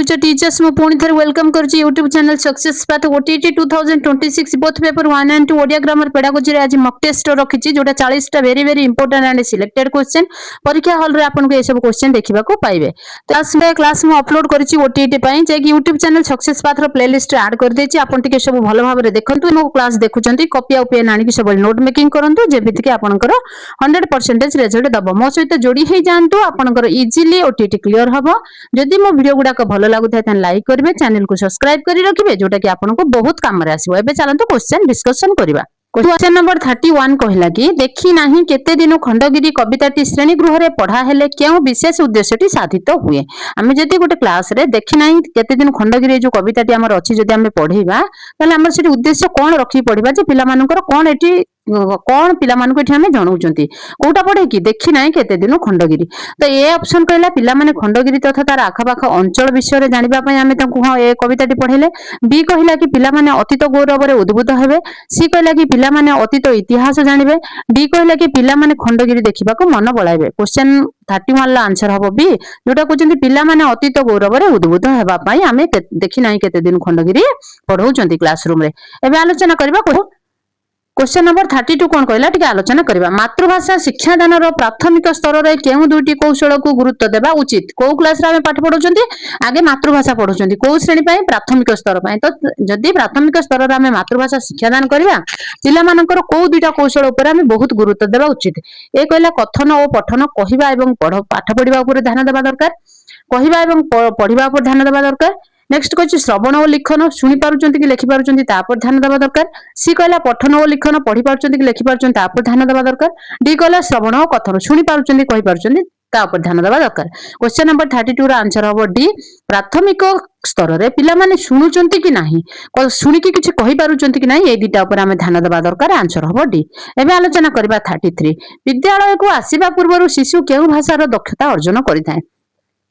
Future teachers मु पुणी थरे वेलकम करछि YouTube channel success path OTT 2026 both paper 1 and 2 Odia grammar pedagogy रे आज मॉक टेस्ट रखिछि जोटा 40 टा very very important and selected question परीक्षा हॉल रे आपन को ए सब क्वेश्चन देखिबा को पाइबे। तो क्लास मु अपलोड करछि OTT पई जे कि YouTube चैनल सक्सेस पाथ रो प्लेलिस्ट रे ऐड कर देछि आपन टिके सब भलो भाबे रे देखंतु मो क्लास देखुचंती कॉपी आ पेन आनि कि सब नोट मेकिंग करंतु जेबिति कि आपनकर 100% रिजल्ट दबो मो सहित जोडी हे जानतु आपनकर इजीली OTT क्लियर हबो। जदि मो वीडियो गुडा भल लगुता है लाइक करेंगे चैनल को सब्सक्राइब कर रखिए जोटा कि आपको बहुत काम आसो। एबे चलते क्वेश्चन डिस्कशन करबा। क्वेश्चन नंबर 31 कहला कि देखी नाही केते दिन खंडगिरी कविताटी श्रेणी गृह रे पढ़ा हेले केउ विशेष उद्देश्यटी साधित हुए। आमे जदि गोटे क्लास रे देखी नाही केते दिन खंडगिरी जो कविताटी हमर अछि जदि आमे पढीबा तले हमर सेठी उद्देश्य कोन रखि पढीबा जे पिला मानकर कोन एठी कौन पिला मानक एठी हमें जणाउचंती कोटा पढे कि देखि नाही केते दिन खंडगिरी। तो ए ऑप्शन कहला पिला माने खंडगिरी तथा तार आखापाख अंचल विषय रे जानिबा पय हमें तांको हां ए कविताटी पढेले। बी कहला कि पिला माने अतीत गौरव रे उद्बुद्ध हेबे। सी कहला कि पिला माने अतीत इतिहास जानिबे। डी कहला कि पिला माने खंडगिरी देखिबा को मन बळाइबे। क्वेश्चन 31 ला आंसर हबो बी जोटा कहचंती पिला माने अतीत गौरव रे उद्बुद्ध हेबा पय हमें देखि नाही केते दिन खंडगिरी पढौचंती क्लासरूम रे। एबे आलोचना करबा को क्वेश्चन नंबर 32 कौन कहला टिके आलोचना करबा। मातृभाषा शिक्षादान रो प्राथमिक स्तर रे केउ दुटी कौशल को गुरुत्व देबा उचित। को क्लास रे हम पाठ पढौचंती आगे मातृभाषा पढौचंती को श्रेणी पय प्राथमिक स्तर पय। तो जदि प्राथमिक स्तर रे हम मातृभाषा शिक्षादान करबा पिला मानकर को दुटा कौशल ऊपर हम बहुत गुरुत्व देबा उचित। ए कहला कथन और पठन कहिबा एवं पाठ पढिबा ऊपर ध्यान देबा दरकार। कहिबा एवं पढिबा ऊपर ध्यान देबा दरकार। नेक्स्ट कहछि श्रवण और लिखन सुनि पारुचंती कि लिखि पारुचंती ता पर ध्यान देबा दरकार। सी कहला पठन और लिखन पढि पारुचंती कि लिखि पारुचंती ता पर ध्यान देबा दरकार। डी कहला श्रवण और कथन सुनि पारुचंती कहि पारुचंती ता पर ध्यान देबा दरकार। क्वेश्चन नंबर 32 रा आंसर हबो डी प्राथमिक स्तर रे पिला माने सुनुचंती कि नाही सुनि कि किछि कहि पारुचंती कि नाही ए दिटा ऊपर हम ध्यान देबा दरकार। आंसर हबो डी। एबे आलोचना करबा 33 विद्यालय को आसीबा पूर्व शिशु केउ भाषार दक्षता अर्जन करिथाय।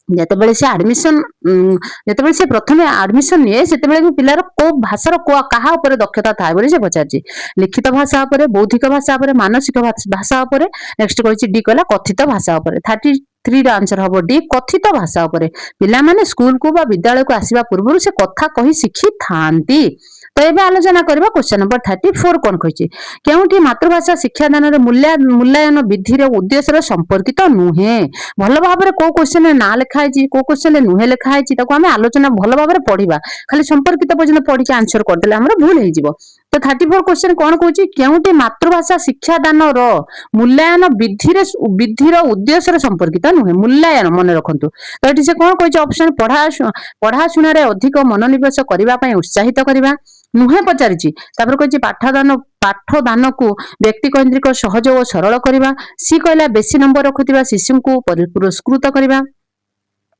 जेतेबेले से एडमिशन जेतेबेले से प्रथमे एडमिशन निये सेतेबेले भी पिलार को भाषार को कहा ऊपर दक्षता थाय बोली से पचारछि। लिखित भाषा ऊपर बौद्धिक भाषा ऊपर मानसिक भाषा ऊपर। नेक्स्ट कहछि डी कहला कथित भाषा ऊपर। 33 रा आंसर हबो डी कथित भाषा ऊपर। पिला माने स्कूल को बा विद्यालय को आसीबा पूर्व से कथा कहि सिखि थांती। तो एबे आलोचना करबा क्वेश्चन नंबर 34 कोन कहिछि केउठी मातृभाषा शिक्षादान रे मूल्यांकन विधि रे उद्देश्य रे संपर्कित नुहे। भलो भाबरे को क्वेश्चन रे ना लिखा है को क्वेश्चन रे नुहे लिखा है ताको हमें आलोचना भलो भाबरे पढिबा। खाली संपर्कित पर्यंत पढि के आंसर कर देले हमर भूल हे जिवो। तो 34 क्वेश्चन कोन कहछि केउठी मातृभाषा शिक्षादान रो मूल्यांकन विधि रे उद्देश्य रे संपर्कित नुहे। मूल्यांकन मन रखंतु। तो एठी से कोन कहछि ऑप्शन पढ़ा सुना रे अधिक मनोनिवेश करिबा पय उत्साहित करिबा नुहे पचारिछि। तापर कहछि पाठदान को व्यक्ति केंद्रिक सहज और सरल करिबा। सी कहला बेसी नंबर रखुतिबा शिशु को पुरस्कृत करिबा।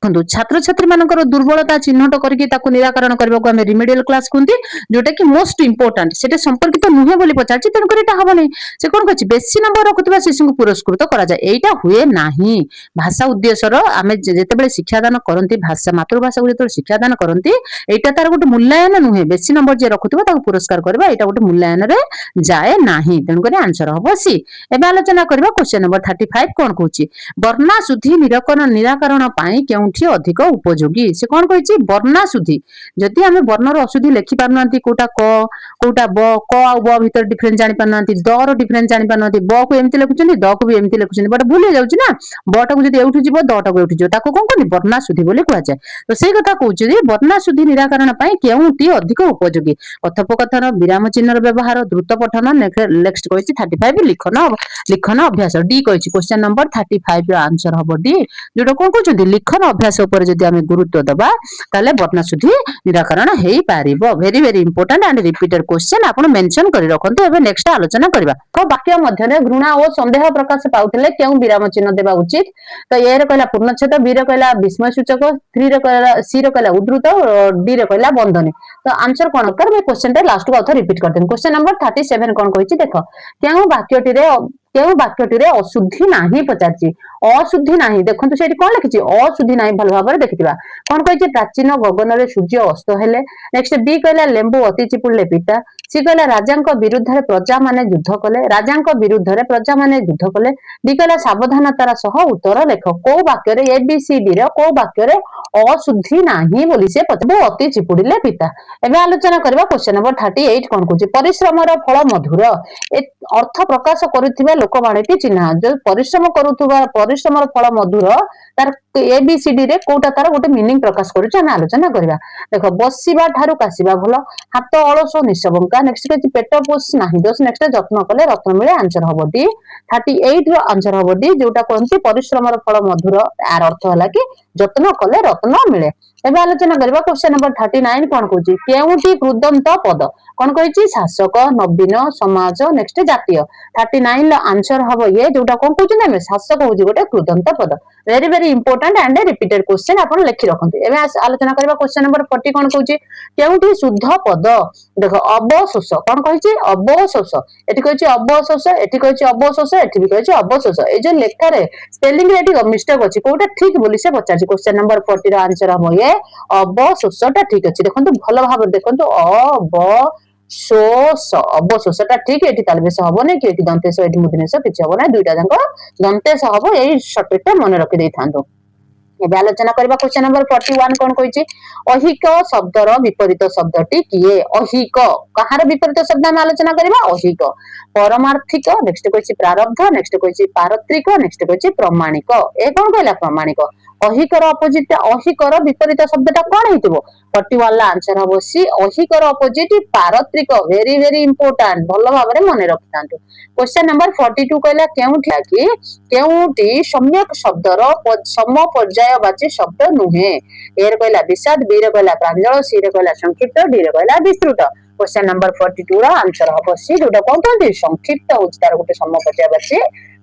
छात्र छात्री मानकर दुर्बलता चिन्हट करके ताको निराकरण करबा को हमें रिमेडियल क्लास कुंती जोटा कि मोस्ट इंपोर्टेंट सेटे संपर्कित नुहे बोली पचारछि तन करिटा हबो नै। से कोन कहछि बेसी नंबर रखुतिबा शिशु को पुरस्कृत करा जाय एटा हुए नाही। भाषा उद्देश्य रो हमें जेतेबेले शिक्षादान करंती भाषा मातृभाषा को जेतेबेले शिक्षादान करंती एटा तार गोटे मूल्यांकन नुहे। बेसी नंबर जे रखुतिबा ताको पुरस्कार करबा एटा गोटे मूल्यांकन रे जाय नाही। तन करि आंसर हबो सी। एबे आलोचना करबा क्वेश्चन नंबर 35 कोन कहछि वर्णा शुद्धि निराकरण पाई अधिक उपयोगी। से कौन कही वर्णा शुद्धि जदि आम वर्णर अशुद्धि लिखि पारना कोटा क कोटा ब क आ ब भीतर डिफरेंस जानि पारना द रो डिफरेंस जानि पारना ब को एमति लिखुचंदी द को भी एमति लिखुचंदी बट भूल हो जाउची ना ब टा को जदि एउठु जीवो द टा को एउठु जीवो ताको कोन कोनी वर्णा शुद्धि बोली कहै जाय। तो सेही कथा कहउची जे वर्णा शुद्धि निराकरण पई केउटी अधिक उपयोगी। कथोपकथन विराम चिन्ह रो व्यवहार द्रुत पठन। नेक्स्ट कहछि 35 लिखन अभ्यास डी कहछि। क्वेश्चन नंबर 35 रो आंसर हबो डी जोटा कोन कहउचंदी लिखन अभ्यास ऊपर जदि हमें गुरुत्व दबा ताले वर्णा शुद्धि निराकरण हेई पारिबो। Very very important and repeated question आपण मेंशन करि रखंतु। एबे नेक्स्ट आलोचना करबा को वाक्य मध्य रे घृणा और संदेह प्रकाश पाउतले केउ विराम चिन्ह देबा उचित। तो ए रे कहला पूर्णच्छेद बी रे कहला विस्मय सूचक 3 रे कहला सी रे कहला उद्धृत डी रे कहला बंधनी। तो आंसर कोन करबे क्वेश्चन रे लास्ट को author रिपीट करदेन। क्वेश्चन नंबर 37 कोन कहिछि देखो केउ वाक्यटी रे केउ वाक्यटी अशुद्धि नाही पचारछि अशुद्धि नाही देखंतु सेठी कोन लिखिछि अशुद्धि नाही भल भाबरे देखिथिबा कोन कहिछि प्राचीन गगन रे सूर्य अस्त हेले नेक्स्ट बी कहला लेंबू अति चिपुड़ले पिता सी कहला राजांक विरुद्ध रे प्रजा माने युद्ध कले राजांक विरुद्ध रे प्रजा माने युद्ध कले डी कहला सावधानतार सह उत्तर लेख को वाक्य रे एबीसीडी रे को वाक्य रे अशुद्धि नाही बोली से पचबो अति चिपुड़ले पिता एबे आलोचना करबा क्वेश्चन नंबर 38 कोन कहछि परिश्रमर फल मधुर अर्थ प्रकाश करुथिबा लोकवाणी चिन्ह जो परिश्रम करुथिबा परिश्रमर फल मधुर तार एबीसीडी रे कोटा तार गोटे मीनिंग प्रकाश करूछ हम आलोचना करबा देखो बसिबा ठारू कासिबा भलो हाथ अलस निशबंका नेक्स्ट कहछि पेट पोष नाही दोष नेक्स्ट जत्न कले रत्न मिले आंसर हबो डी 38 रो आंसर हबो डी जोटा कहନ୍ତି परिश्रमर फल मधुर आर अर्थ होला कि जत्न कले रत्न मिले एबे आलोचना करबा क्वेश्चन नंबर 39 कोन कहछि केउटी कृदंत पद कोन कहछि शासक नवीन समाज नेक्स्ट जातीय 39 लो आंसर हबो ये जोटा कोन कहछि ना शासक होछि गोटे कृदंत पद very very important and repeated question आपण लिखि रखंतु एबे आलोचना करबा क्वेश्चन नंबर 40 कोन कहछि केउटी शुद्ध पद देखो अवशोष कोन कहछि अवशोष एठी कहछि अवशोष एठी कहछि अवशोष एठी भी कहछि अवशोष ए जो लेखा रे स्पेलिंग रे एठी मिस्टेक अछि कोटा ठीक बोली से पचाछि क्वेश्चन नंबर 40 रो आंसर हबो ये अवशोषटा ठीक अछि देखंतु भलो भाबे देखंतु अवशोषटा ठीक एठी तालबेश हबो नै कि एठी दंतेश एठी मुदिनेश किछि हबो नै दुईटा जांको दंतेश हबो एई शॉर्टकट मन रखि देई थांतो एबे आलोचना करबा क्वेश्चन नंबर 41 कोन कहछि अहिक शब्दर विपरीत शब्दटी किए अहिक कहार विपरीत शब्द हम आलोचना करबा अहिक परमार्थिक नेक्स्ट कहछि प्रारब्ध नेक्स्ट कहछि पारत्रिक नेक्स्ट कहछि प्रमाणिक ए कोन कहला प्रमाणिक अहिकर अपोजिट अहिकर विपरीत शब्दटा कोन हेतिबो 41 ला आंसर हबो सी अहिकर अपोजिट पारत्रिक वेरी वेरी इंपोर्टेंट भलो भाबरे मने रखितांतु क्वेश्चन नंबर 42 कहला केउठी कि केउठी सम्यक शब्दर सम पर्यायवाची शब्द नुहे एर कहला विषाद बी रे कहला प्रांजल सी रे कहला संक्षिप्त डी रे कहला विस्तृत क्वेश्चन नंबर 42 रा आंसर हबो सी जोटा कोन कहंती संक्षिप्त होच तार गोटे सम पर्यायवाची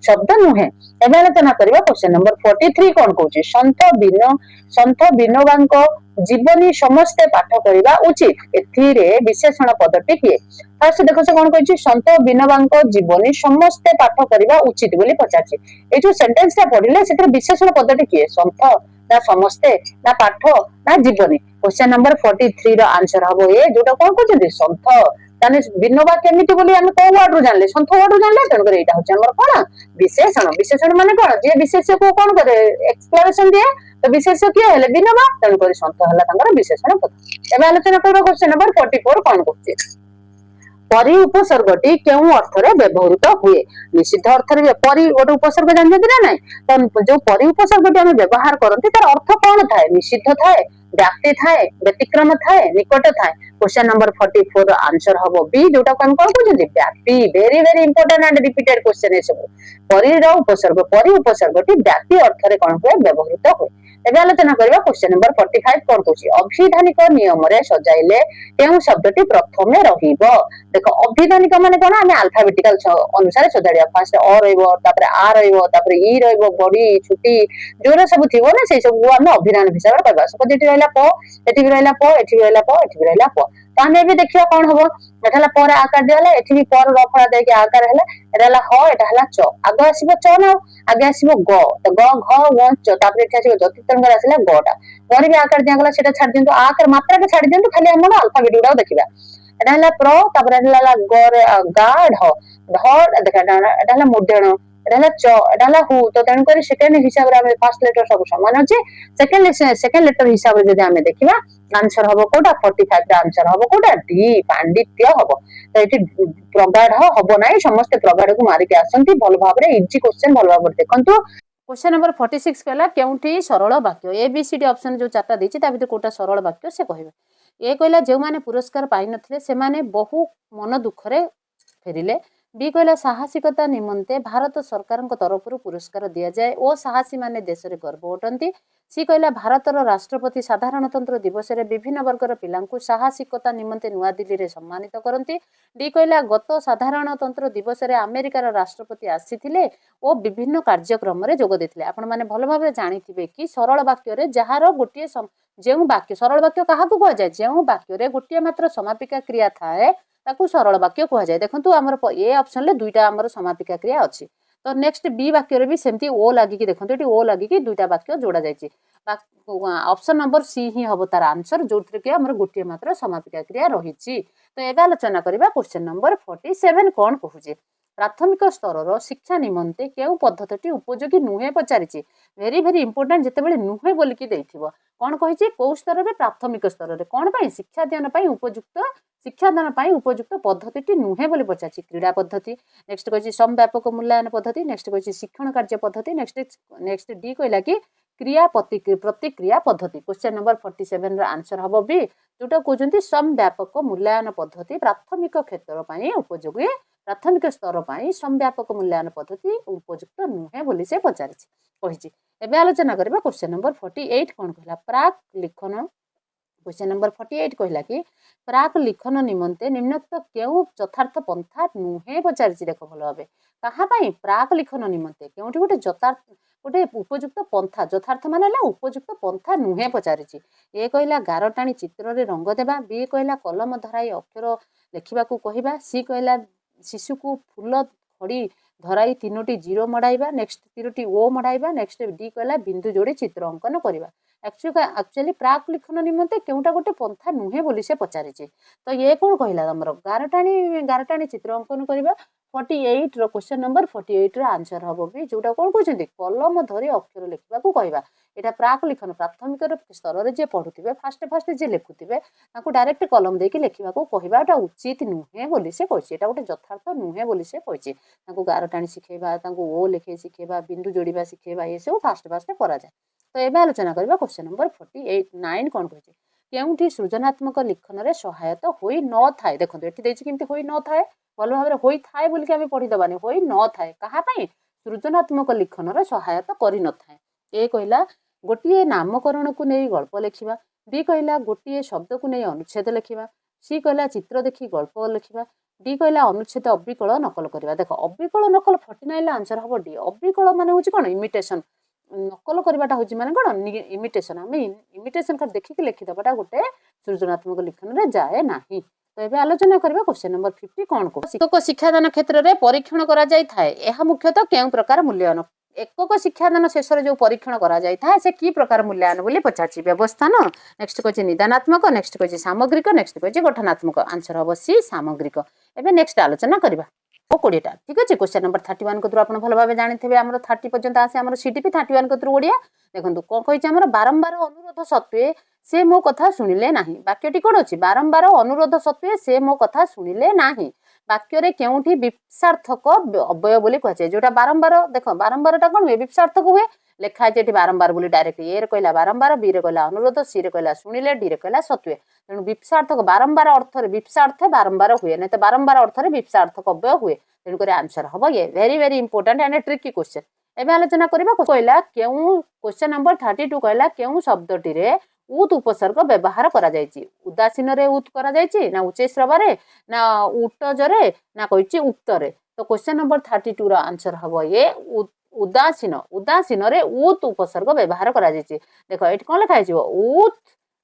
शब्द नुहे एबे आलोचना करबा क्वेश्चन नंबर 43 कोन कहूची संत विनोबांको जीवनी समस्त पाठ करिबा उचित एथिरे विशेषण पदटी किए फर्स्ट देखो से कोन कहूची संत विनोबांको जीवनी समस्त पाठ करिबा उचित बोली पचाची ए जो सेंटेंस ता पढिले सेतर विशेषण पदटी किए संत ना समस्ते ना पाठ ना जीवनी क्वेश्चन नंबर 43 रो आंसर हबो ए जोटा कोन कहउची संत ताने विनोबा केमिति बोली हम को वर्ड रो जानले संत वर्ड रो जानले तन करे एटा होचे हमर कोन विशेषण माने कोन जे विशेष्य को कोन करे एक्सप्लेनेशन दिए तो विशेष्य किए हेले विनोबा तन करे संत हला तांगर विशेषण पद एबे आलोचना करबा क्वेश्चन नंबर 44 कोन कहउची परि उपसर्गटी केउ अर्थ रे व्यवहृत हुए निषिद्ध अर्थ रे परि गोटे उपसर्ग जानजति ना नै त जो परि उपसर्गटी हम व्यवहार करंती तार अर्थ कोन थाए निषिद्ध थाए व्याप्ति थाए व्यतिक्रम थाए निकट थाए क्वेश्चन नंबर 44 आंसर हबो बी जोटा हम कोन कहउछन व्याप्ति very very important and repeated question ए सब परि उपसर्गटी व्याप्ति अर्थ रे कोन हुए व्यवहृत हुए एबे आलोचना करबा क्वेश्चन नंबर 45 कोन कहउची अभिधानिक नियम रे सजाइले केउ शब्दटी प्रथमे रहिबो देखो अभिधानिक माने कोन हम अल्फाबेटिकल अनुसार सजाडिया फर्स्ट अ रहइबो तापर आ रहइबो तापर ई रहइबो बड़ी छुटी जोरा सब थिबो ना से सब हम अभिधान हिसाब रे कहबा सपोज एठी रहला प एठी भी रहला प एठी भी रहला प एठी भी रहला प ताने भी देखियो कोन हबो एठाला पर आकार दियाला एठी भी पर रफड़ा दे के आकार हैला एठाला ह एठाला च आगे आसीबो च ना आगे आसीबो ग तो ग घ व च तापर एठी आसीबो जति तरंगर आसीला गटा गरी भी आकार दिया गला सेटा छाड़ दियंतु आकार मात्रा के छाड़ दियंतु खाली हमर अल्फाबेट गुडा देखिबा एठाला प्र तापर एठाला ग रे गा ढ ढ देखा एठाला मुद्रण एठाला च एठाला हु तो तन करी सेकंड हिसाब रे हम फर्स्ट लेटर सब समान अछि सेकंड लेटर हिसाब रे जदि हम देखिबा आंसर हबो कोटा 45 रा आंसर हबो कोटा डी पांडित्य हबो तो एठी प्रगाढ़ हबो नै समस्त प्रगाढ़ को मारि के आसंती भल भाव रे इजी क्वेश्चन भल भाव रे देखंतु क्वेश्चन नंबर 46 कहला केउठी सरल वाक्य A B C D option जो चारटा देछि ता भीतर कोटा सरल वाक्य से कहबे ए कहला जे माने पुरस्कार पाइ नथिले से माने बहु मन दुख रे फेरिले बी कहला साहसिकता निमंते भारत सरकार तरफ पुरस्कार दिया जाए ओ साहसी माने देश रे गर्व उठंती सी कहला भारतर राष्ट्रपति साधारणतंत्र दिवस रे विभिन्न वर्गर पिलांकु साहसिकता निमंते नुआ दिल्ली रे सम्मानित करंती डी कहला गत साधारणतंत्र दिवस रे अमेरिकार राष्ट्रपति आसीथिले ओ विभिन्न कार्यक्रम रे जोग देथिले आपण माने भलो भाबे जानिथिबे कि सरल वाक्य रे जहार गोटिए जेउ वाक्य सरल वाक्य काहाकु कह जाय जेउ वाक्य रे गोटिए मात्र समापिका क्रिया थाए ताकू सरल वाक्य कह जाए। देखो आमर ए ऑप्शन में दुईटा आमर समापिका क्रिया अच्छी। तो नेक्स्ट बी वाक्य भी सेमती ओ लगिकी देखो ये ओ लगिकी दुईटा वाक्य जोड़ा जाए। ऑप्शन नंबर सी ही हम तार आंसर जो कि आम गोटे मात्र समापिका क्रिया रही। तो ये आलोचना करवा क्वेश्चन नंबर 47 कौन कहूचे प्राथमिक स्तर शिक्षा निमंते क्यों पद्धति उपयोगी नुहे पचारि भेरी भेरी इंपोर्टाट जिते नुहे बोलिकी कौन कही कौ स्तर में प्राथमिक स्तर में कौन शिक्षादान उपयुक्त शिक्षादान उपयुक्त पद्धति नुहे बोली पचार क्रीड़ा पद्धति नेक्स्ट कही समव्यापक मूल्यांकन पद्धति नेक्स्ट कही शिक्षण कार्य पद्धति नेक्स्ट डी कहला कि क्रिया प्रतिक्रिया पद्धति। क्वेश्चन नंबर 47 आंसर हम भी जोटा कहते समव्यापक मूल्यांकन पद्धति प्राथमिक क्षेत्र उपयोगी प्राथमिक स्तर पर समव्यापक मूल्यांकन पद्धति उपयुक्त नुहे बोली से पचारि। एबे आलोचना करबा क्वेश्चन नंबर 48 कौन कहला प्राक लिखन। क्वेश्चन नंबर 48 कहला कि प्राक लिखन निमंते निम्नोक्त क्यों यथार्थ पंथा नुहे पचारि। देख भल भाव कहा प्राक लिखन निमंते क्योंटी गोटे गोटे उपयुक्त पंथा यथार्थ मान उपयुक्त पंथा नुहे पचारि। ए कहला गार टाणी चित्र रे रंग देवा बी कहला कलम धराई अक्षर लिखा कहवा सी कहला शिशु को फूल खड़ी धराई 3टी जीरो मड़ाइबा नेक्स्ट 3टी ओ मड़ाइबा नेक्स्ट डी कहला बिंदु जोड़ी चित्र अंकन करवा। एक्चुअली प्राक लिखन निमंते क्योंटा गोटे पंथा नुहे बोली से पचारि। तो ये कौन कहला तुम गारटाणी चित्र अंकन करवा 48 क्वेश्चन नंबर 48 आंसर हम भी जोटा कौन कहते कलम धरी अक्षर लिखा कहवा। यहाँ प्राक लिखन प्राथमिक स्तर में जी पढ़ुवे फास्ट जी लिखुवे डायरेक्ट कलम देके लिखा कहवाटा उचित नुहे बोली से कही गोटे यथार्थ नुहे बोली से कही गार टाणी शिखेबा ओ लिखे शिखेबा बिंदु जोड़ा शिखेबा ये सब फास्ट कराए। तो ये आलोचना करवा क्वेश्चन नंबर 49 कौन कहे क्योंठी सृजनात्मक लिखन में सहायता होई न थाए। देखो ये कमी होई न थाए भल भाव में होई थाए बोलिक आम पढ़ीदबानी होई न थाए कहा सृजनात्मक लिखन सहायता कर न थाए। ए कहला गोटे नामकरण को नहीं गल्प लिखा बी कहला गोटे शब्द को नहीं अनुच्छेद लिखा सी कहला चित्र देखी गल्प लिखा डी कहला अनुच्छेद अविकल नकल करवा। देख अविकल नकल 49 आंसर हम डी अविकल मान हूँ कौन इमिटेशन नकल करवाटा हूँ माने कौन इमिटेशन आम इमिटेशन का देखिक लिखिदेवाटा गोटे सृजनात्मक लिखन में जाए ना। तो ये आलोचना करवा क्वेश्चन नंबर 50 कौन को शिक्षक शिक्षादान क्षेत्र में परीक्षण करा मुख्यतः क्यों प्रकार मूल्यांकन एकक शिक्षादान शेष जो परीक्षण करा से कि प्रकार मूल्यांकन बोली पचार व्यवस्थान नेक्स्ट कहे निदानात्मक नेक्स्ट कहे सामग्रिक नेक्स्ट कहे गठनात्मक आंसर हम सी सामग्रिक। एवं नेक्स्ट आलोचना करवा 20टा ठीक अच्छे क्वेश्चन नंबर 31 को आप भल भाव जानते हैं आम 30 पर्यंत आसे आम सीटीपी 31 को ओडिया देखो कौन कही बारंबार अनुरोध सत्वे से मो कथा शुणिले ना वाक्यटी कौन अच्छी बारंबार अनुरोध सत्वे से मो कथा शुणिले ना वाक्य केउठी विपसार्थक अव्यय बोली कहुए जोटा बारंबार देख बारंबार कौन हुए विपसार्थक हुए लिखाई ये बारंबार बोली डायरेक्ट ए रे कहला बारंबार बी रे कहला अनुरोध सी रे कहला शुणिले डी रे कहला सत्वे तेणु विपसार्थक बारंबार अर्थ विपसार्थ बारंबार हुए नहीं तो बारंबार अर्थ विपसार्थक अव्यय हुए तेणुक आंसर हम ये very very important and tricky question. एवं आलोचना करवा कहला क्यों क्वेश्चन नंबर 32 कहला क्यों शब्दटी उत उपसर्ग व्यवहार करा उदासीन रे उत करा ना उच्च स्रवरे ना उटजरे ना कही उक्तरे। तो क्वेश्चन नंबर 32 आंसर हम ये उदासीन उदासीन रे उत उपसर्ग व्यवहार करा देख ये कौन लिखाई उत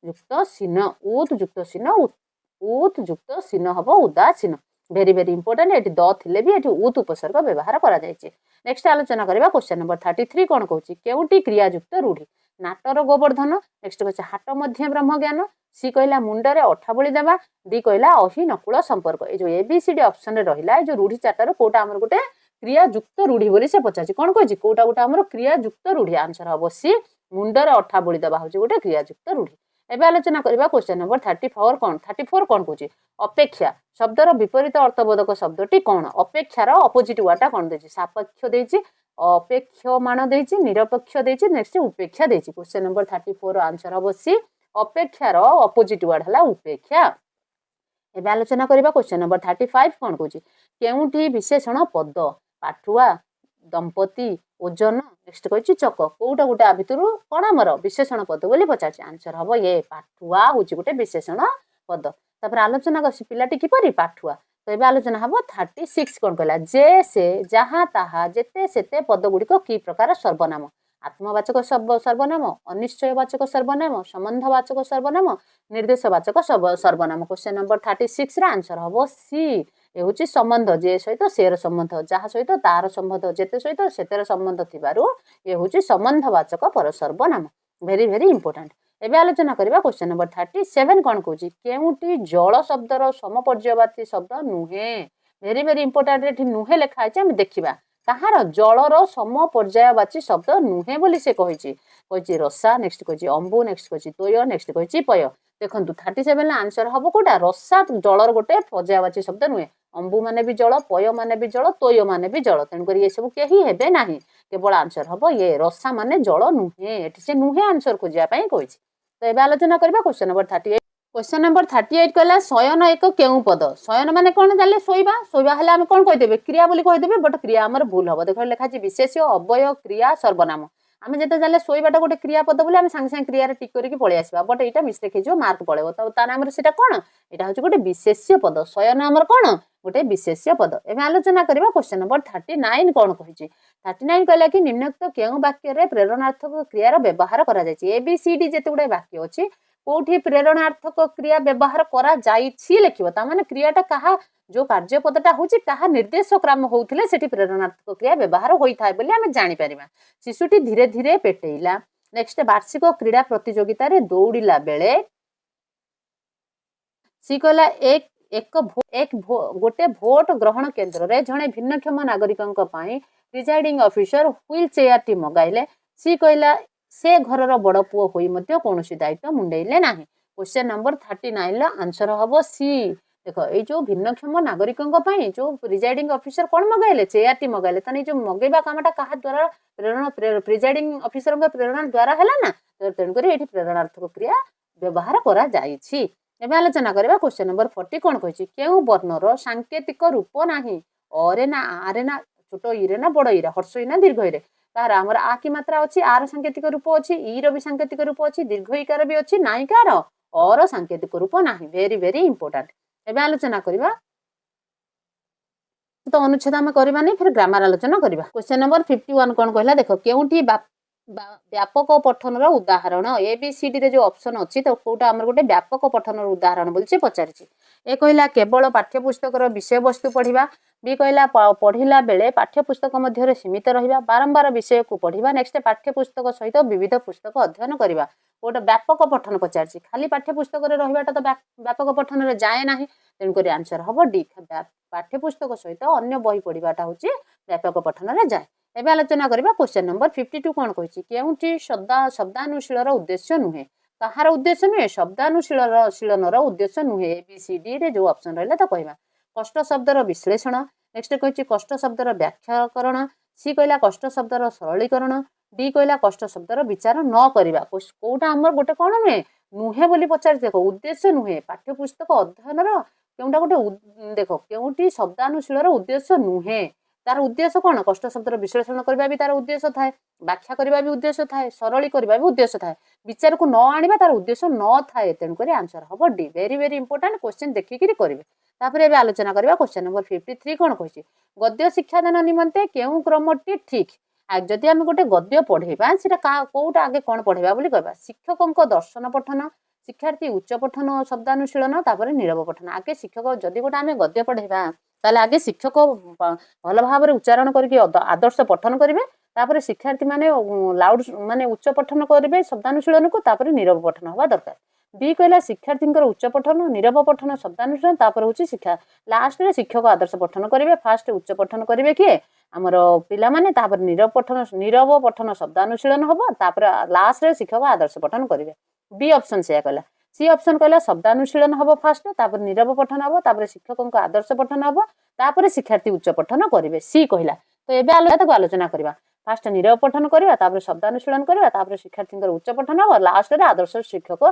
युक्त सीन उत युक्त सीन उत युक्त सीन हम उदासीन वेरी वेरी इंपोर्टेंट ये द थिले भी ये उत उपसर्ग व्यवहार करा नेक्स्ट आलोचना करवा क्वेश्चन नंबर 33 कौन कहूँ केउटी क्रियायुक्त रूढ़ी नाटर गोवर्धन नेक्स्ट कहे हाट मध्य ब्रह्म ज्ञान सी कहला मुंडरे अठा बोली देवा डी कहला अहि नकुल संपर्क ये जो एबीसीडी ऑप्शन रे रहिला जो रूढ़ी चार्टर कोटा आमर गोटे क्रियायुक्त रूढ़ी बोली से पचार कौन कही कोटा गोटे आमर क्रियायुक्त रूढ़ी आंसर हम सी मुंडरे अठा बोली देवा हूँ गोटे क्रियायुक्त रूढ़ी। एवं आलोचना करवा क्वेश्चन नंबर 34 कौन 34 कौन कहूँ अपेक्षा शब्दर विपरीत अर्थबोधक शब्दटी कौन अपेक्षार अपोजिट वार्डा कौन देछि सापेक्ष देछि अपेक्षमान देछि निरपेक्ष देछि नेक्स्ट उपेक्षा देछि। क्वेश्चन नंबर 34 आंसर हम सी अपेक्षार अपोजिट वार्ड है उपेक्षा। एवं आलोचना करवा क्वेश्चन नंबर 35 कौन कहूँ केउठी विशेषण पद पाठुआ दंपति ओजन नेक्स्ट कही चक कौटा गोटे आ भितर कौन आमर विशेषण पद बोली पचार आंसर हम ये पाठुआ हूँ गोटे विशेषण पद। तापर आलोचना पिलाटी किपरि पाठुआ। तो ये आलोचना हम 36 कौन कहला जे से जहाँ ताहा जेते सेते पद गुड़िक कि प्रकार सर्वनाम आत्मवाचक सर्वनाम, अनिश्चयवाचक सर्वनाम, संबंधवाचक सर्वनाम, निर्देशवाचक सर्वनाम। क्वेश्चन नंबर 36 रा आंसर हम सी। ये हूँ संबंध, जे सहित सेर संबंध, जहाँ सहित तार संबंध, जेते सहित सेतेर संबंध थिबारु ये हूँ संबंधवाचक पर सर्वनाम। Very very important. एबे आलोचना करबा क्वेश्चन नंबर 37 कौन कहूँ केउटी जल शब्दर समपर्यायवाची शब्द नुहे। Very very important. एठी नुहे लिखा है देखा कहार जलर समपर्यायवाची शब्द नुहे बोली से कही रसा, नेक्स्ट कही अंबु, नेक्स्ट कही तोय, नेक्स्ट कही पय। देखो 37 आंसर हम कौटा रसा जलर गोटे पर्यायवाची शब्द नुहे। अंबु माने भी जल, पय माने भी जल, तोय माने भी जल, तेणुक ये सब कहीं हेबे नाही। केवल आंसर हम ये रसा माने जल नुहे। से नुहे आंसर खोजापी कही। तो ये आलोचना करबा क्वेश्चन नंबर 38। क्वेश्चन नंबर 38 कहला शयन एक केउ पद। शयन माने कौन जाने शोइबा। शोइबा हेले आम कौन कहीदेवे क्रिया बोली कहीदेवे, बट क्रिया आमर भूल हम। देख लिखा विशेष्य अव्यय क्रिया सर्वनाम। आम जो जाने शोइबाटा गोटे क्रिया पद बोली आम सांगे सांगे क्रिया टिक करके पलि आसवा, बट यहाँ मिस्टेक हो मार्क पड़ेगा। तो तार आमर से कौन यहाँ हूँ गोटे विशेष्य पद। शयन आमर कौन गोटे विशेष्य पद। एवं आलोचना करबा क्वेश्चन नंबर 39 कौन कही। 39 कहला कि निम्नोक्त केउ वाक्य प्रेरणार्थक क्रियार व्यवहार करा जायछि। एबीसीडी जेते गुडे वाक्य अछि कोठी प्रेरणार्थक क्रिया व्यवहार करा जायछि लिखिबो। ता माने क्रियाटा कहा जो कार्यपदटा होछि कहा निर्देश क्रम होउथिले सेठी प्रेरणार्थक क्रिया व्यवहार होई थाय बोली आमे जानि परिबा। शिशुटी धीरे धीरे पेटेइला। नेक्स्ट वार्षिक क्रीड़ा प्रतियोगिता रे दौड़िला बेले सी कहला गोटे भोट ग्रहण केन्द्र रे जणे भिन्नक्षम नागरिकंक पई प्रिजाइडिंग ऑफिसर व्हील चेयर टी मगाइले। सी कहला से घरर बड़ पुओ होई मध्य कोनोसी दायित्व मुंडेइले नाही। क्वेश्चन नंबर 39 ला आंसर हबो सी। देखो ये जो भिन्नक्षम नागरिकंक पई जो प्रिजाइडिंग ऑफिसर कोन मगाइले चेयर टी मगाइले। तने जो मगेबा कामटा कहा द्वारा प्रेरणा प्रिजाइडिंग ऑफिसर का प्रेरणा द्वारा हैला ना। तो तेणु करी एठी प्रेरणार्थक क्रिया व्यवहार करा जायछि। एबे आलोचना करबा क्वेश्चन नंबर 40 कोन कहिछि केउ वर्णर सांकेतिक रूप नाही। अरे ना आरे ना छोट इरे ना बड़ इरे हर्ष इ ना दीर्घ इरे तार आमर आ की मात्रा अछि आर सांकेतिक रूप अछि ई रो भी सांकेतिक रूप अछि दीर्घ इकार भी अछि नायिकार और सांकेतिक रूप नाही। Very very important. एबे आलोचना करबा तो अनुच्छेद आम करबानी फिर ग्रामर आलोचना करबा। क्वेश्चन नंबर 51 कोन कहला देखो केउठी व्यापक पठनर उदाहरण एबीसीडी रे जो ऑप्शन अच्छी तो कोटा आमर गोटे व्यापक पठनर उदाहरण बोली से पचारिछि। ए कहला केवल पाठ्यपुस्तकर विषय वस्तु पढ़िबा। बी कहला पढ़िला बेले पाठ्यपुस्तक मध्य सीमित रहिबा। बारंबार विषय को पढ़िबा। नेक्स्ट पाठ्यपुस्तक सहित विविध पुस्तक अध्ययन करबा। गोटे व्यापक पठन पचारिछि। खाली पाठ्यपुस्तक रे रहिबाटा तो व्यापक पठन रे जाए नाही। तेणु करी आंसर हबो डी पाठ्यपुस्तक सहित अन्य बही पढ़िबाटा होछि व्यापक पठन रे जाए। एबे आलोचना करबा क्वेश्चन नंबर 52 कोन कहिछि केउठी शब्दानुशीलर उद्देश्य नुहे। कहार उद्देश्य नुहे शब्दानुशीलनर उद्देश्य नुहे। एबीसीडी रे जो ऑप्शन रहला तो कहबा कष्ट शब्दर विश्लेषण। नेक्स्ट कहिछि कष्ट शब्दर व्याख्याकरण। सी कहला कष्ट शब्दर सरलीकरण। डी कहला कष्ट शब्दर विचार न करबा। कोटा हमर गोटे कोन नुहे नुहे बोली पचार। देखो उद्देश्य नुहे पाठ्यपुस्तक अध्ययनर केउटा गोटे देखो केउठी शब्दानुशीलर उद्देश्य नुहे। तार उद्देश्य कौन कष्ट शब्दर विश्लेषण करबा भी तार उद्देश्य थाए। व्याख्या करबा भी उद्देश्य थाए। सरली करबा भी उद्देश्य थाए। विचार को न आनिबा तार उद्देश्य न थाए। तेणु करी आंसर हबो D. Very very important question देखिकिरी करबे। तापरे एबे आलोचना करबा क्वेश्चन नंबर 53 कोन कहिछि गद्य शिक्षादान निमंते केउ क्रमटी ठीक। जदि आम गोटे गद्य पढ़ेबा सेटा कोउटा आगे कोन पढ़ेबा बोली कहबा शिक्षकंक दर्शन पठन शिक्षार्थी उच्च पठन शब्दानुशीलन तापरे नीरव पठन। आगे शिक्षक जदि गोटे आम गद्य पढ़ेबा ताले आगे शिक्षक भल भाव उच्चारण करके आदर्श पठन करेंगे। तापर शिक्षार्थी माने लाउड माने उच्च पठन करेंगे शब्दानुशीलन को तापर नीरव पठन हवा दरकार। डी कहला शिक्षार्थी उच्च पठन नीरव पठन शब्दानुशीलन तापर होची शिक्षा लास्ट रे शिक्षक आदर्श पठन करेंगे। फास्ट उच्च पठन करेंगे किए आमर पिला माने तापर नीरव पठन शब्दानुशीलन हवा तापर लास्ट रे शिक्षक आदर्श पठन करेंगे। बी ऑप्शन से कहला। सी ऑप्शन कहला शब्दानुशीलन हम फास्ट तापर नीरव पठन हम तापर शिक्षक आदर्श पठन हम तापर शिक्षार्थी उच्च पठन करेंगे। सी कहला। तो एबे आलोचना करबा फास्ट नीरव पठन करबा तापर शब्दानुशीलन करबा तापर शिक्षार्थी उच्च पठन हम लास्ट रे आदर्श शिक्षक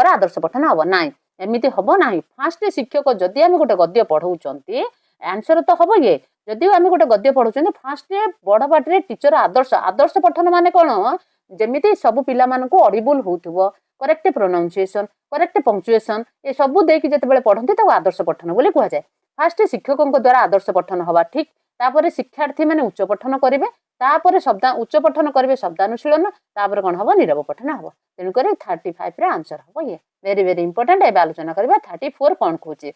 आदर्श पठन हम नाइ एमिति हबो नाही। फास्ट शिक्षक जदि आम गोटे गद्य पढ़ौचंती आंसर तो हम ये जदि आम गोटे गद्य पढ़ौचंती फास्ट बड़ पार्टी टीचर आदर्श पठन माने कोन जेमिति सब पिला मानकु ऑडिबल होउथबो करेक्ट प्रोनाउंसिएशन करेक्ट पंक्चुएशन ए सब देकी जते बेले पढ़ंती ताको आदर्श पठन बोली कहा जाय। फास्ट शिक्षकों द्वारा आदर्श पठन हवा ठीक तापर शिक्षार्थी मैंने उच्च पठन करेंगे तापर शब्द उच्च पठन करेंगे शब्दानुशीलन तापर कौन हम नीरव पठन हम तेणुक 35 आंसर हम ये वेरी वेरी इंपोर्टेंट ए आलोचना करवा 34 कौन कहे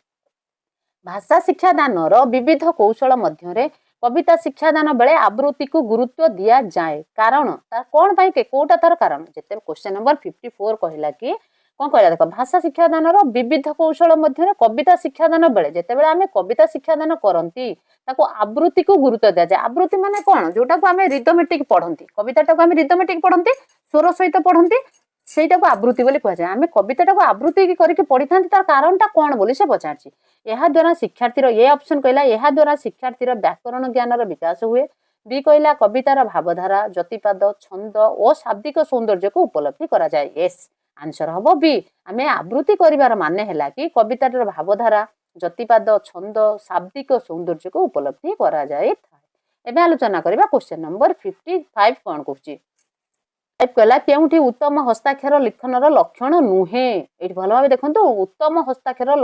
भाषा शिक्षादान विविध कौशल मध्य कविता शिक्षादान बेले आवृत्ति को गुरुत्व दि जाए कारण तार कौन कौटा तार कारण जिते क्वेश्चन नंबर 54 कहला कि कौन कहला देख भाषा शिक्षादान विविध कौशल मध्य कविता शिक्षादान बेले जिते आम कविता शिक्षादान करती आवृत्ति को गुरुत्व दि जाए आवृत्ति माने कौन जोटा को आम रिदमेटिक पढ़ती कविता को आम रिदमेटिक पढ़ती स्वर सहित पढ़ती से आवृत्ति बोली कहुए आम कविता को आवृत्ति करके पढ़ी था तार कारणटा कौन बोली से पचार द्वारा शिक्षार्थी ये ऑप्शन कहला यह द्वारा शिक्षार्थी व्याकरण ज्ञान विकास हुए बी कहला कवितार भावधारा जतिपाद छंद और शाब्दिक सौंदर्य को उपलब्धि करा जाए यस आंसर हम बी आम आवृत्ति कर माने है कि कवितार भावधारा जतिपाद छंद शाब्दिक सौंदर्य को उपलब्धि करा जाए एबे आलोचना करबा क्वेश्चन नंबर 55 कौन कहूची कहला केउठी उत्तम हस्ताक्षर लिखनर लक्षण नुहे ये भल भाव देखो उत्तम हस्ताक्षर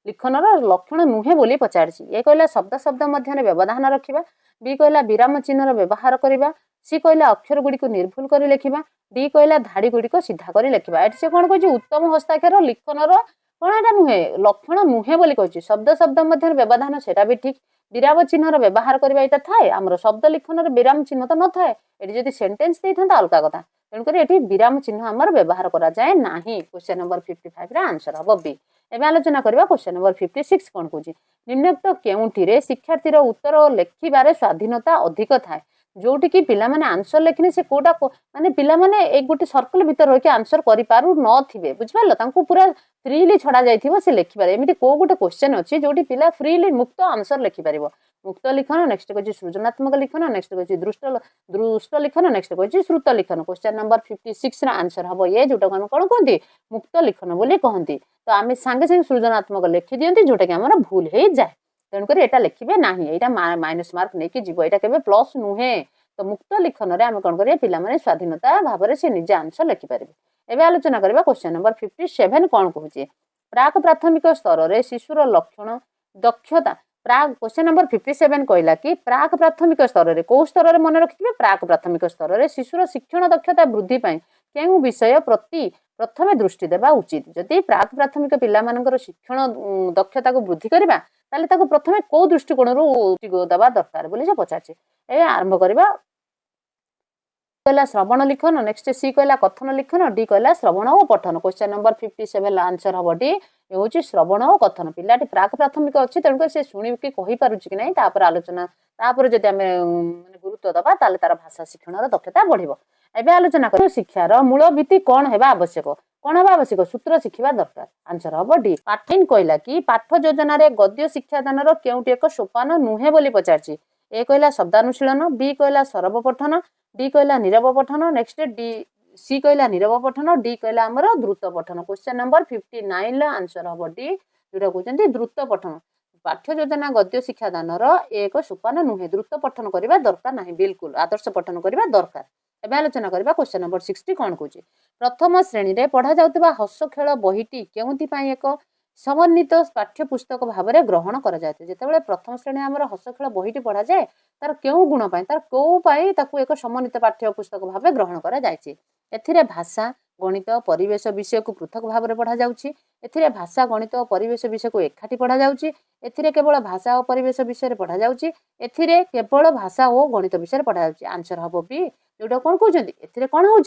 लिखनर लक्षण नुहे बोली पचारछि ये कहला शब्द शब्द मध्य व्यवधान रखिबा बी कहला विराम चिन्हर व्यवहार करबा सी कहला अक्षर गुडी को निर्भुल कर लिखिबा डी कहला धाड़ी गुडी को सीधा कर लिखिबा एट से कोन कहछि उत्तम हस्ताक्षर लिखनर कौन एटा नुहे लक्षण नुहे बोली कहछि शब्द शब्द मध्य व्यवधान सेटा भी ठीक विराम चिन्हर व्यवहार करबा एटा थाए हमर शब्द लिखनर विराम चिन्ह तो न थाए एटी जदि सेंटेंस देई थांता अलगा कथा तेणुकर एटी विराम चिन्ह आमर व्यवहार करा जाए नाही क्वेश्चन नंबर 55 रा आंसर हबो बी एबे आलोचना करबा क्वेश्चन नंबर 56 कोन कहछि निम्नलिखित केउठी रे शिक्षार्थीर उत्तर लेखिबारे स्वाधीनता अधिक थाए जोटी कि पिला माने आंसर लेखिने से कोटा माने पिला माने एक गोटे सर्कल भीतर रही आंसर करि पारु न थिबे बुझिपारलो तांको पूरा फ्रीली छड़ा जाइथिबो से लेखि पारे एमिति को गोटे क्वेश्चन अछि जोटी पिला फ्रीली मुक्त आंसर लेखि पारिबो मुक्त लिखन नेक्स्ट कहछि सृजनात्मक लिखन नेक्स्ट कहछि दृष्ट लिखन नेक्स्ट कहछि श्रुत लिखन क्वेश्चन नंबर 56 रा आंसर हबो ये जोटा हम कोन कहंती मुक्त लिखन बोली कहंती तो आमे संगे संगे सृजनात्मक लिखि दियंती जोटा कि हमर भूल हे जाए तेणुकर एटा लिखिबे नाही एटा माइनस मार्क नेकी जीवो एटा केबे प्लस नुहे तो मुक्त लिखन रे आमे कोन करिया पिला माने स्वाधीनता भाबरे से निज आंसर लिखि पारिबे एबे आलोचना करबा क्वेश्चन नंबर 57 कोन कहूची प्राक प्राथमिक स्तर रे शिशुर लक्षण दक्षता प्राक क्वेश्चन नंबर 57 कहला कि प्राक प्राथमिक स्तर रे को स्तर रे मन रखिबे प्राक प्राथमिक स्तर रे शिशुर शिक्षण दक्षता वृद्धि पई केउ विषय प्रति प्रथमे दृष्टि देबा उचित जदि प्राक प्राथमिक पिला मानकर शिक्षण दक्षता को वृद्धि करबा ताले ताको प्रथमे को दृष्टिकोण रु दबा दरकार बोली जे पचाचे ए आरंभ करबा कहला श्रवण लिखन नेक्स्ट सी कहला कथन लिखन डी कहला श्रवण और पठन क्वेश्चन नंबर 57 आंसर हबो डी ये होची श्रवण और कथन पिलाटी प्राक प्राथमिक अछि तेणुकर से शुणी कि कहि पारुछि कि नै तापर आलोचना तापर जदि आमे माने गुरुत्व दबा ताले तार भाषा शिक्षणर दक्षता बढ़िबो एबे आलोचना कर शिक्षार मूल भित्ति कोन हेबा आवश्यक कोन हेबा आवश्यक सूत्र शिखिबा दरकार आंसर हबो डी पाठिन कहला कि पाठ योजना रे गद्य शिक्षादानर केउटी एक सोपान नुहे बोली पचारछि ए कहला शब्दानुशीलन बी कहला सरब पठन डी कहला नीरव पठन नेक्स्ट डी सी कहला नीरव पठन डी कहला हमर द्रुत पठन क्वेश्चन नंबर 59 ला आंसर हबो डी जोटा कहउचंती द्रुत पठन पाठ्य योजना गद्य शिक्षादानर एक सोपान नुहे द्रुत पठन करबा दरकार नाही बिल्कुल आदर्श पठन करबा दरकार एबे आलोचना करबा क्वेश्चन नंबर 60 कोन कहउची प्रथम श्रेणी रे पढ़ा जाउतबा हस खेल बहिटी केउंती पई एक समन्वित पाठ्य पुस्तक भाव में ग्रहण कर जिते प्रथम श्रेणी आम हस खेल बहीटी पढ़ा जाए तार क्यों गुण तार कौ एक समन्वित पाठ्य पुस्तक भाव ग्रहण कर भाषा गणित परिवेश विषय को पृथक भाव में पढ़ा जाए भाषा गणित परिवेश विषय को एकाठी पढ़ा जाए केवल भाषा और परिवेश विषय पढ़ा जाए केवल भाषा और गणित विषय पढ़ा जाए आंसर हम भी जोटा कौन कहते कौन हो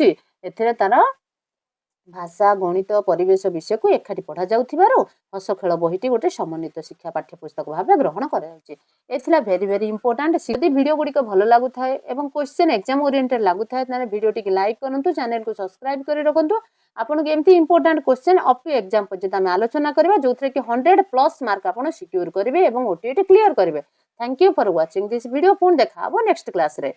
तार भाषा गणित परिवेश विषय को एकाठी पढ़ा जाउथिबारो हस खेल बहीटी गोटे समन्वित शिक्षा पाठ्य पुस्तक भाव ग्रहण कर भेरी भेरी इंपोर्टेंट यदि वीडियो गुड़िक भल लगुए और क्वेश्चन एग्जाम ओरिएंटेड लगुए वीडियो टी लाइक करूँ चैनल को सब्सक्राइब कर रखु आपन को एमती important question up to exam पर्यंत आम आलोचना करबा जो कि 100+ मार्क आपन सिक्योर करेंगे और ओटीटी क्लियर करेंगे thank you for watching this video पुणी देखा नेक्स्ट क्लास रे।